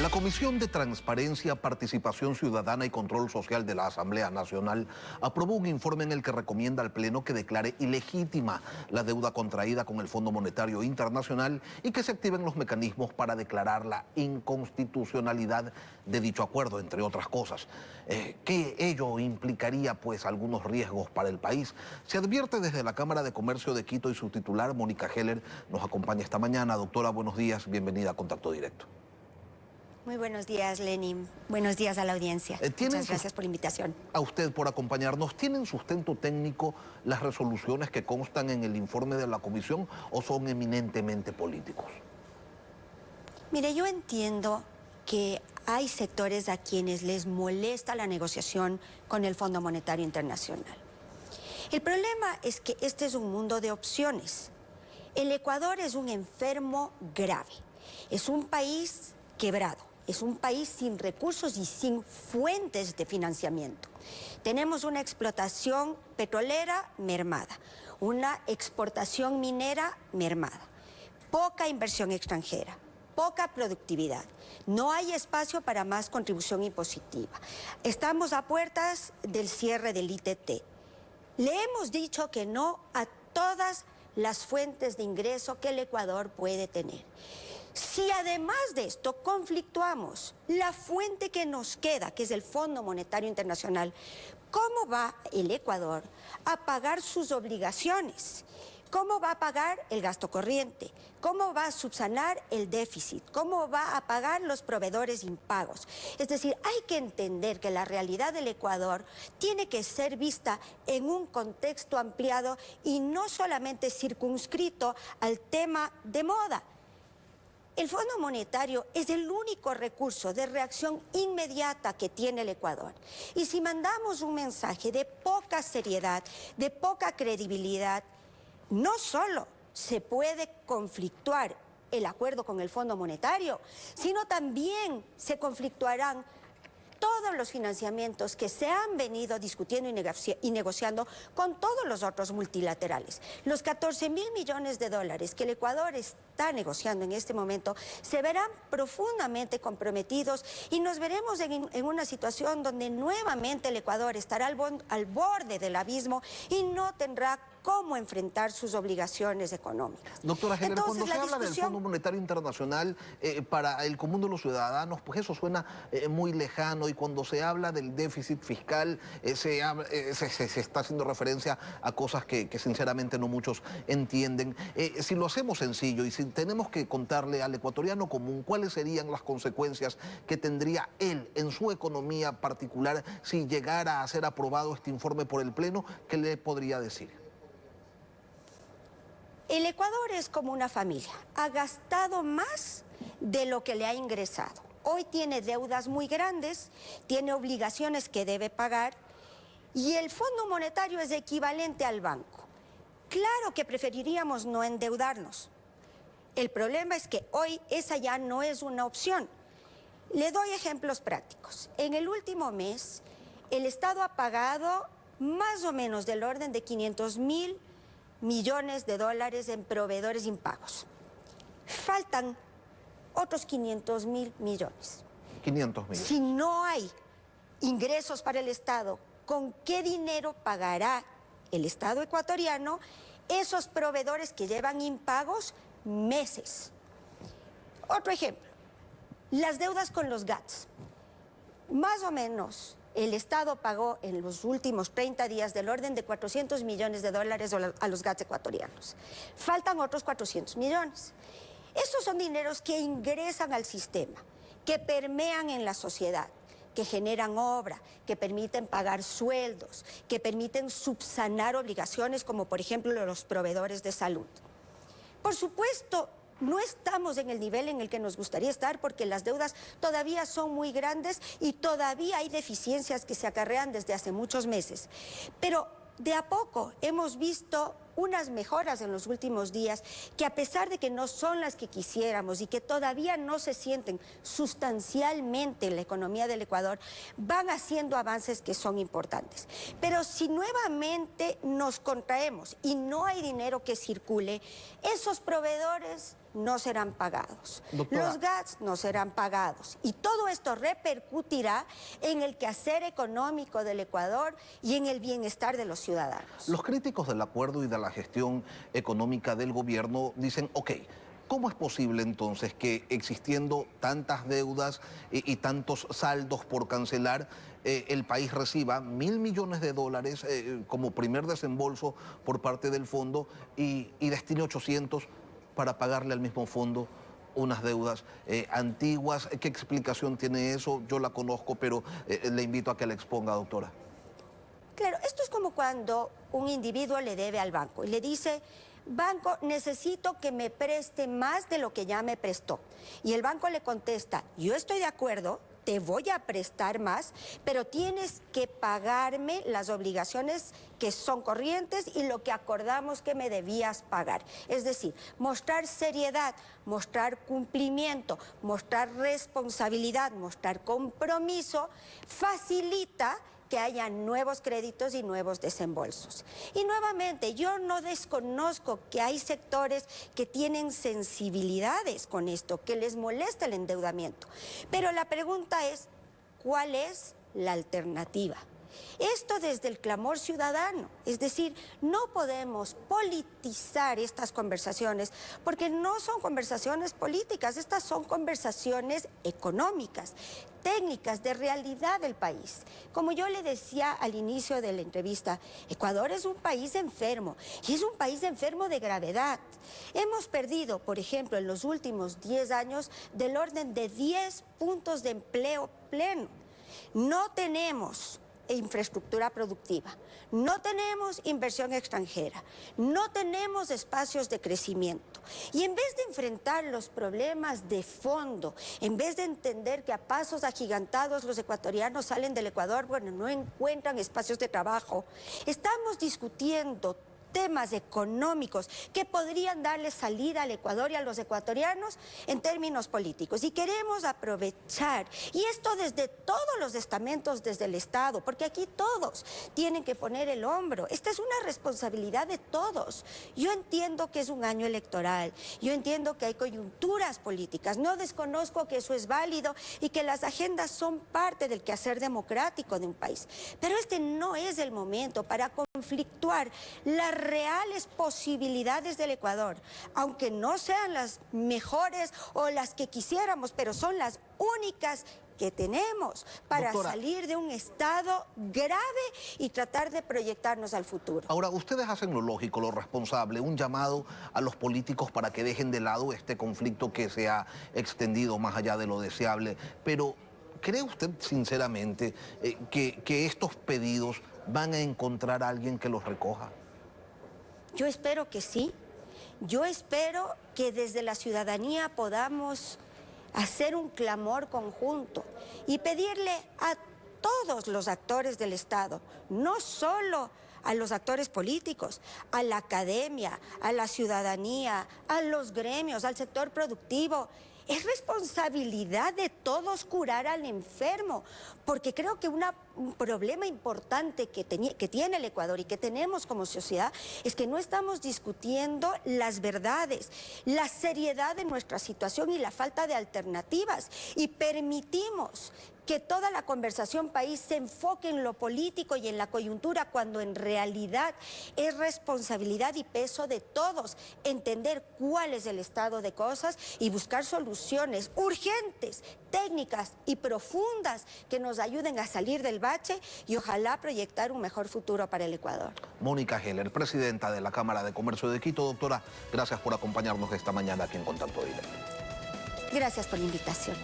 La Comisión de Transparencia, Participación Ciudadana y Control Social de la Asamblea Nacional aprobó un informe en el que recomienda al Pleno que declare ilegítima la deuda contraída con el Fondo Monetario Internacional y que se activen los mecanismos para declarar la inconstitucionalidad de dicho acuerdo, entre otras cosas. Que ello implicaría, pues, algunos riesgos para el país. Se advierte desde la Cámara de Comercio de Quito y su titular, Mónica Heller, nos acompaña esta mañana. Doctora, buenos días, bienvenida a Contacto Directo. Muy buenos días, Lenin. Buenos días a la audiencia. Muchas gracias por la invitación. A usted por acompañarnos. ¿Tienen sustento técnico las resoluciones que constan en el informe de la Comisión o son eminentemente políticos? Mire, yo entiendo que hay sectores a quienes les molesta la negociación con el Fondo Monetario Internacional. El problema es que este es un mundo de opciones. El Ecuador es un enfermo grave. Es un país quebrado. Es un país sin recursos y sin fuentes de financiamiento. Tenemos una explotación petrolera mermada, una exportación minera mermada, poca inversión extranjera, poca productividad. No hay espacio para más contribución impositiva. Estamos a puertas del cierre del ITT. Le hemos dicho que no a todas las fuentes de ingreso que el Ecuador puede tener. Si además de esto conflictuamos la fuente que nos queda, que es el Fondo Monetario Internacional, ¿cómo va el Ecuador a pagar sus obligaciones? ¿Cómo va a pagar el gasto corriente? ¿Cómo va a subsanar el déficit? ¿Cómo va a pagar los proveedores impagos? Es decir, hay que entender que la realidad del Ecuador tiene que ser vista en un contexto ampliado y no solamente circunscrito al tema de moda. El Fondo Monetario es el único recurso de reacción inmediata que tiene el Ecuador. Y si mandamos un mensaje de poca seriedad, de poca credibilidad, no solo se puede conflictuar el acuerdo con el Fondo Monetario, sino también se conflictuarán todos los financiamientos que se han venido discutiendo y negociando con todos los otros multilaterales. Los 14.000 millones de dólares que el Ecuador está negociando en este momento se verán profundamente comprometidos y nos veremos en una situación donde nuevamente el Ecuador estará al borde del abismo y no tendrá cómo enfrentar sus obligaciones económicas. Doctora Heller, cuando se habla del Fondo Monetario Internacional, para el común de los ciudadanos, pues eso suena muy lejano, y cuando se habla del déficit fiscal, se está haciendo referencia a cosas que sinceramente no muchos entienden. Si lo hacemos sencillo y si tenemos que contarle al ecuatoriano común cuáles serían las consecuencias que tendría él en su economía particular si llegara a ser aprobado este informe por el Pleno, ¿qué le podría decir? El Ecuador es como una familia, ha gastado más de lo que le ha ingresado. Hoy tiene deudas muy grandes, tiene obligaciones que debe pagar y el Fondo Monetario es equivalente al banco. Claro que preferiríamos no endeudarnos. El problema es que hoy esa ya no es una opción. Le doy ejemplos prácticos. En el último mes, el Estado ha pagado más o menos del orden de 500.000 millones de dólares en proveedores impagos. Faltan otros 500.000 millones. 500.000. Si no hay ingresos para el Estado, ¿con qué dinero pagará el Estado ecuatoriano esos proveedores que llevan impagos meses? Otro ejemplo, las deudas con los GATS. Más o menos el Estado pagó en los últimos 30 días del orden de 400 millones de dólares a los GATS ecuatorianos. Faltan otros 400 millones. Esos son dineros que ingresan al sistema, que permean en la sociedad, que generan obra, que permiten pagar sueldos, que permiten subsanar obligaciones como por ejemplo los proveedores de salud. Por supuesto, no estamos en el nivel en el que nos gustaría estar porque las deudas todavía son muy grandes y todavía hay deficiencias que se acarrean desde hace muchos meses. Pero de a poco hemos visto unas mejoras en los últimos días que, a pesar de que no son las que quisiéramos y que todavía no se sienten sustancialmente en la economía del Ecuador, van haciendo avances que son importantes. Pero si nuevamente nos contraemos y no hay dinero que circule, esos proveedores no serán pagados. Doctora. Los GATS no serán pagados. Y todo esto repercutirá en el quehacer económico del Ecuador y en el bienestar de los ciudadanos. Los críticos del acuerdo y de la gestión económica del gobierno dicen, ok, ¿cómo es posible entonces que existiendo tantas deudas y tantos saldos por cancelar, el país reciba $1.000 millones como primer desembolso por parte del fondo y destine 800 para pagarle al mismo fondo unas deudas antiguas? ¿Qué explicación tiene eso? Yo la conozco, pero le invito a que la exponga, doctora. Claro, esto es como cuando un individuo le debe al banco y le dice: banco, necesito que me preste más de lo que ya me prestó. Y el banco le contesta: yo estoy de acuerdo, te voy a prestar más, pero tienes que pagarme las obligaciones que son corrientes y lo que acordamos que me debías pagar. Es decir, mostrar seriedad, mostrar cumplimiento, mostrar responsabilidad, mostrar compromiso, facilita que haya nuevos créditos y nuevos desembolsos. Y nuevamente, yo no desconozco que hay sectores que tienen sensibilidades con esto, que les molesta el endeudamiento. Pero la pregunta es, ¿cuál es la alternativa? Esto desde el clamor ciudadano, es decir, no podemos politizar estas conversaciones porque no son conversaciones políticas, estas son conversaciones económicas, técnicas, de realidad del país. Como yo le decía al inicio de la entrevista, Ecuador es un país enfermo y es un país enfermo de gravedad. Hemos perdido, por ejemplo, en los últimos 10 años del orden de 10 puntos de empleo pleno. No tenemos infraestructura productiva, no tenemos inversión extranjera, no tenemos espacios de crecimiento. Y en vez de enfrentar los problemas de fondo, en vez de entender que a pasos agigantados los ecuatorianos salen del Ecuador, bueno, no encuentran espacios de trabajo, estamos discutiendo temas económicos que podrían darle salida al Ecuador y a los ecuatorianos en términos políticos. Y queremos aprovechar, y esto desde todos los estamentos, desde el Estado, porque aquí todos tienen que poner el hombro. Esta es una responsabilidad de todos. Yo entiendo que es un año electoral, yo entiendo que hay coyunturas políticas, no desconozco que eso es válido y que las agendas son parte del quehacer democrático de un país. Pero este no es el momento para conflictuar las reales posibilidades del Ecuador, aunque no sean las mejores o las que quisiéramos, pero son las únicas que tenemos para Doctora, salir de un estado grave y tratar de proyectarnos al futuro. Ahora, ustedes hacen lo lógico, lo responsable, un llamado a los políticos para que dejen de lado este conflicto que se ha extendido más allá de lo deseable, pero ¿cree usted sinceramente que estos pedidos van a encontrar a alguien que los recoja? Yo espero que sí. Yo espero que desde la ciudadanía podamos hacer un clamor conjunto y pedirle a todos los actores del Estado, no solo a los actores políticos, a la academia, a la ciudadanía, a los gremios, al sector productivo. Es responsabilidad de todos curar al enfermo, porque creo que un problema importante que tiene el Ecuador y que tenemos como sociedad es que no estamos discutiendo las verdades, la seriedad de nuestra situación y la falta de alternativas, y permitimos que toda la conversación país se enfoque en lo político y en la coyuntura, cuando en realidad es responsabilidad y peso de todos entender cuál es el estado de cosas y buscar soluciones urgentes, técnicas y profundas que nos ayuden a salir del bache y ojalá proyectar un mejor futuro para el Ecuador. Mónica Heller, presidenta de la Cámara de Comercio de Quito. Doctora, gracias por acompañarnos esta mañana aquí en Contacto Directo. Gracias por la invitación.